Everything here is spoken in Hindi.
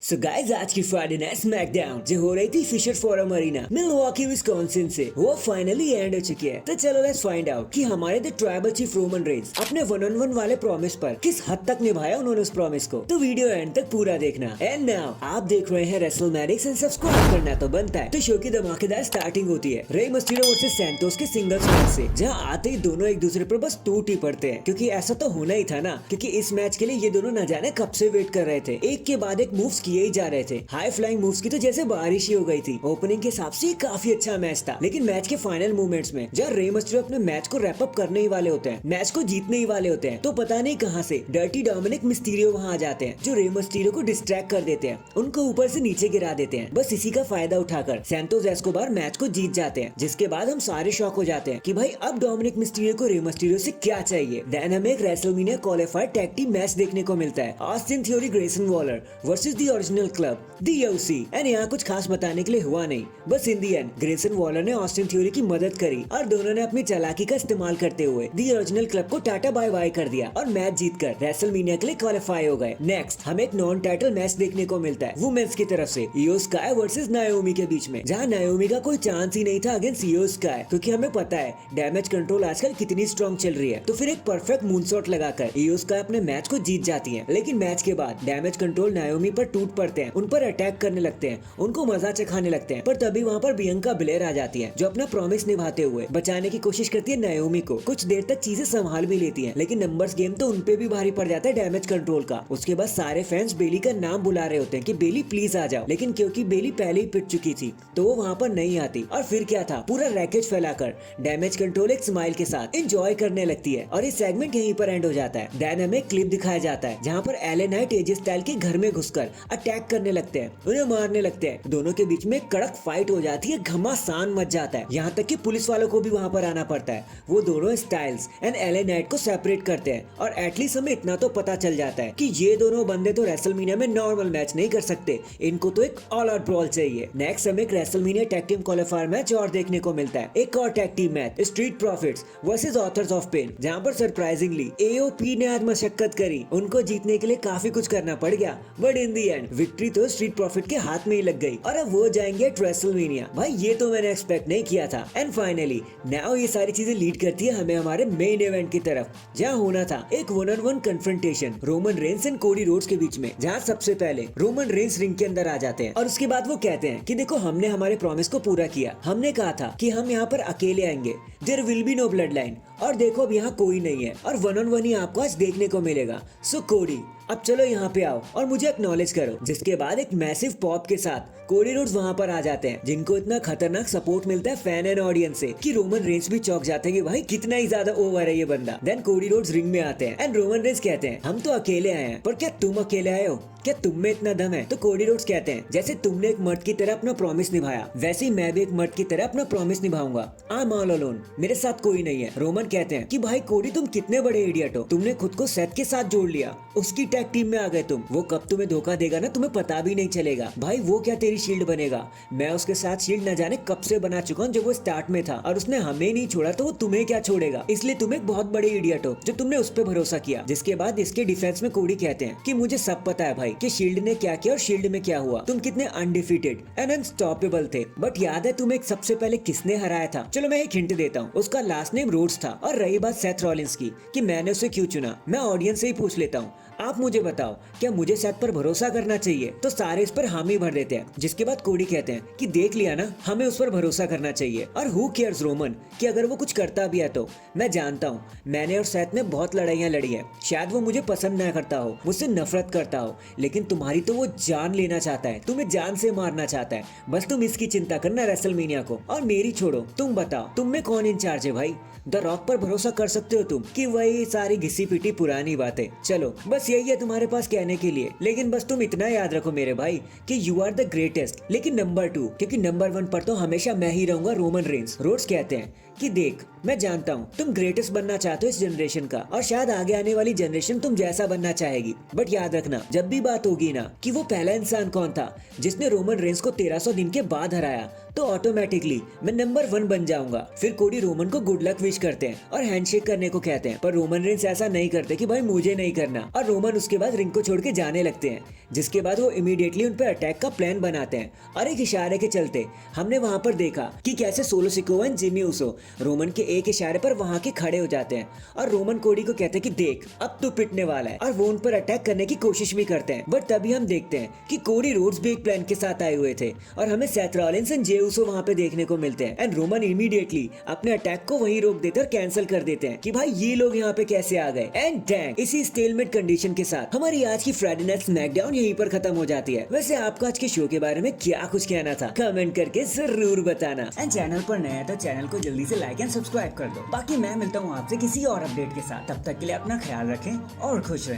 सो गाइस आज की फ्राइडे नाइट स्मैकडाउन जो हो रही थी Fiserv Forum arena Milwaukee Wisconsin से वो फाइनली एंड हो चुकी है। तो चलो लेट्स फाइंड आउट कि हमारे the tribal chief Roman Reigns अपने 1-on-1 वाले प्रॉमिस पर किस हद तक निभाया उन्होंने उस प्रॉमिस को। तो वीडियो एंड तक पूरा देखना। एंड नाउ आप देख रहे हैं रेसलमैनिक्स एंड सब्सक्राइब करना तो बनता है। तो शो की धमाकेदार स्टार्टिंग होती है रे मस्टीरियो वर्सेस सैंटोस के सिंगल्स मैच से, जहां आते ही दोनों एक दूसरे पर बस टूट ही पड़ते हैं, क्योंकि ऐसा तो होना ही था ना, क्योंकि इस मैच के लिए ये दोनों न जाने कब से वेट कर रहे थे। एक के बाद एक मूव्स किए ही जा रहे थे। हाई फ्लाइंग मूव्स की तो जैसे बारिश ही हो गई थी। ओपनिंग के हिसाब से काफी अच्छा मैच था, लेकिन मैच के फाइनल मूवमेंट्स में जब रे मस्टीरियो अपने मैच को रैप अप करने ही वाले होते हैं, मैच को जीतने ही वाले होते हैं, तो पता नहीं कहां से डर्टी डोमिनिक मिस्टीरियो वहां आ जाते हैं, जो रे मस्टीरियो को डिस्ट्रैक्ट कर देते हैं, उनको ऊपर से नीचे गिरा देते हैं। बस इसी का फायदा उठाकर सैंटोस एस्कोबार मैच को जीत जाते हैं, जिसके बाद हम सारे शॉक हो जाते हैं कि भाई अब डोमिनिक मिस्टीरियो को रे मस्टीरियो से क्या चाहिए। देन हमें एक WrestleMania qualifier tag team match देखने को मिलता है, Austin theory Grayson Waller versus the original club the UC. And यहाँ कुछ खास बताने के लिए हुआ नहीं, बस इन दी एंड ग्रेसन वॉलर ने ऑस्टिन थ्योरी की मदद करी और दोनों ने अपनी चालाकी का इस्तेमाल करते हुए द ओरिजिनल क्लब को टाटा बाय बाय कर दिया और मैच जीतकर रेसलमेनिया के लिए क्वालिफाई हो गए। नेक्स्ट हमें एक नॉन टाइटल मैच देखने को मिलता है वुमेन्स की तरफ से, इयो स्काई वर्सेस नायोमी के बीच में, जहाँ नायोमी का कोई चांस ही नहीं था अगेंस्ट इयो स्काई, क्योंकि हमें पता है डैमेज कंट्रोल आजकल कितनी स्ट्रॉन्ग चल रही है। तो फिर एक परफेक्ट मूनशॉट लगाकर इयो स्काई अपने मैच को जीत जाती है। लेकिन मैच के बाद डैमेज कंट्रोल नायोमी पर टूट पड़ते हैं, उन पर अटैक करने लगते हैं, उनको मजा चखाने लगते हैं। पर तभी वहाँ पर बियंका बिलेर आ जाती है, जो अपना प्रॉमिस निभाते हुए बचाने की कोशिश करती है नायोमी को। कुछ देर तक चीजें संभाल भी लेती है, लेकिन नंबर्स गेम तो उनपे भी भारी पड़ जाता है डैमेज कंट्रोल का। उसके बाद सारे फैंस बेली का नाम बुला रहे होते हैं कि बेली प्लीज आ जाओ, लेकिन क्योंकि बेली पहले ही पिट चुकी थी तो वो वहाँ पर नहीं आती। और फिर क्या था, पूरा रैकेज फैलाकर डैमेज कंट्रोल एक स्माइल के साथ एंजॉय करने लगती है और इस सेगमेंट यहीं पर एंड हो जाता है। देन हमें क्लिप दिखाया जाता है जहाँ पर एले नाइट एजे स्टाइल के घर में घुसकर अटैक करने लगते हैं, उन्हें मारने लगते हैं। दोनों के बीच में कड़क फाइट हो जाती है, घमासान मच जाता है, यहाँ तक कि पुलिस वालों को भी वहाँ पर आना पड़ता है। वो दोनों स्टाइल्स एंड एले नाइट को सेपरेट करते हैं और एटलीस्ट हमें इतना तो पता चल जाता है कि ये दोनों बंदे तो रेसलमेनिया में नॉर्मल मैच नहीं कर सकते, इनको तो एक ऑल आउट ब्रॉल चाहिए। नेक्स्ट हमें एक WrestleMania tag team qualifier match और देखने को मिलता है, एक और tag team match Street Profits versus Authors of Pain, जहाँ पर सरप्राइजिंगली एओपी ने आज मशक्कत करी। उनको जीतने के लिए काफी कुछ करना पड़ गया, but in the and victory तो स्ट्रीट प्रॉफिट के हाथ में ही लग गई और अब वो जाएंगे रेसलमेनिया। भाई ये तो मैंने एक्सपेक्ट नहीं किया था। एंड फाइनली नाउ ये सारी चीजें लीड करती है हमें हमारे मेन इवेंट की तरफ, जहाँ होना था एक 1-on-1 confrontation Roman Reigns and Cody Rhodes के बीच में, जहाँ सबसे पहले रोमन रेंस रिंग के अंदर आ जाते हैं और उसके बाद वो कहते हैं कि देखो हमने हमारे प्रॉमिस को पूरा किया, हमने कहा था कि हम यहाँ पर अकेले आएंगे, there will be no Bloodline, और देखो अब यहाँ कोई नहीं है और 1-on-1 ही आपको आज देखने को मिलेगा। सो कोडी अब चलो यहाँ पे आओ और मुझे एक्नॉलेज करो। जिसके बाद एक मैसिव पॉप के साथ कोडी रोड्स वहाँ पर आ जाते हैं, जिनको इतना खतरनाक सपोर्ट मिलता है फैन एंड ऑडियंस से कि रोमन रेंस भी चौंक जाते हैं कि भाई कितना ही ज्यादा ओवर है ये बंदा। देन कोडी रोड्स रिंग में आते हैं एंड रोमन रेंस कहते हैं हम तो अकेले आए हैं, पर क्या तुम अकेले आए हो, क्या तुम में इतना दम है? तो कोडी रोड्स कहते हैं जैसे तुमने एक मर्द की तरह अपना प्रॉमिस निभाया, वैसे ही मैं भी एक मर्द की तरह अपना प्रॉमिस निभाऊंगा। आई एम ऑल अलोन, मेरे साथ कोई नहीं है। रोमन कहते हैं कि भाई कोडी तुम कितने बड़े इडियट हो, तुमने खुद को सेथ के साथ जोड़ लिया, उसकी टैग टीम में आ गए तुम, वो कब तुम्हें धोखा देगा ना तुम्हें पता भी नहीं चलेगा। भाई वो क्या तेरी शील्ड बनेगा, मैं उसके साथ शील्ड न जाने कब से बना चुका हूँ जब वो स्टार्ट में था, और उसने हमें नहीं छोड़ा तो वो तुम्हें क्या छोड़ेगा, इसलिए तुम एक बहुत बड़े इडियट हो जो तुमने उस पर भरोसा किया। जिसके बाद इसके डिफेंस में कोडी कहते हैं कि मुझे सब पता है भाई कि शील्ड ने क्या किया और शील्ड में क्या हुआ, तुम कितने अनडिफीटेड एंड अनस्टॉपेबल थे, बट याद है तुम्हें सबसे पहले किसने हराया था? चलो मैं एक हिंट देता हूँ, उसका लास्ट नेम रोड्स था। और रही बात सेथ रॉलिंस की कि मैंने उसे क्यों चुना, मैं ऑडियंस से ही पूछ लेता हूँ, आप मुझे बताओ क्या मुझे सेथ पर भरोसा करना चाहिए? तो सारे इस पर हामी भर देते हैं। जिसके बाद कोडी कहते हैं कि देख लिया ना, हमें उस पर भरोसा करना चाहिए, और हु केयर्स रोमन कि अगर वो कुछ करता भी है तो। मैं जानता हूँ मैंने और सेथ ने बहुत लड़ाइयाँ लड़ी है, शायद वो मुझे पसंद ना करता हो, मुझसे नफरत करता हो, लेकिन तुम्हारी तो वो जान लेना चाहता है, तुम्हें जान से मारना चाहता है। बस तुम इसकी चिंता करना रेसलमेनिया को, और मेरी छोड़ो। तुम बताओ तुम में कौन इंचार्ज है भाई? द रॉक पर भरोसा कर सकते हो तुम कि वही सारी घिसी पिटी पुरानी बातें? चलो बस यही है तुम्हारे पास कहने के लिए, लेकिन बस तुम इतना याद रखो मेरे भाई कि यू आर द ग्रेटेस्ट, लेकिन नंबर 2, क्योंकि नंबर 1 पर तो हमेशा मैं ही रहूंगा, रोमन रेंस। रोड्स कहते हैं कि देख मैं जानता हूँ तुम ग्रेटेस्ट बनना चाहते हो इस जनरेशन का, और शायद आगे आने वाली जनरेशन तुम जैसा बनना चाहेगी, बट याद रखना जब भी बात होगी ना कि वो पहला इंसान कौन था जिसने रोमन रेंस को 1300 दिन के बाद हराया, तो ऑटोमेटिकली मैं नंबर 1 बन जाऊंगा। फिर कोडी रोमन को गुड लक विश करते हैं और हैंडशेक करने को कहते हैं, पर रोमन रेंस ऐसा नहीं करते कि भाई मुझे नहीं करना, और रोमन उसके बाद रिंग को छोड़ के जाने लगते हैं। जिसके बाद वो इमीडिएटली उन पे अटैक का प्लान बनाते हैं और एक इशारे के चलते हमने वहां पर देखा कि कैसे solo Sikoa and Jimmy Uso Roman के एक इशारे पर वहां के खड़े हो जाते हैं और रोमन कोडी को कहते हैं कि देख अब तो पिटने वाला है, और वो उन पर अटैक करने की कोशिश भी करते हैं। बट तभी हम देखते हैं कि कोडी रोड्स भी एक प्लान के साथ आए हुए थे और हमें Seth Rollins and Jey Uso वहां पे देखने को मिलते हैं एंड रोमन इमीडिएटली अपने अटैक को वहीं रोक देते हैं और कैंसिल कर देते हैं कि भाई ये लोग यहाँ पे कैसे आ गए। एंड डैंग, इसी स्टेलमेट कंडीशन के साथ हमारी आज की फ्राइडे नाइट स्मैकडाउन यहीं पर खत्म हो जाती है। वैसे आपको आज के शो के बारे में क्या कुछ कहना था कमेंट करके जरूर बताना एंड चैनल पर नया है तो चैनल को जल्दी से लाइक एंड सब्सक्राइब कर दो। बाकी मैं मिलता हूँ आपसे किसी और अपडेट के साथ, तब तक के लिए अपना ख्याल रखें और खुश रहें।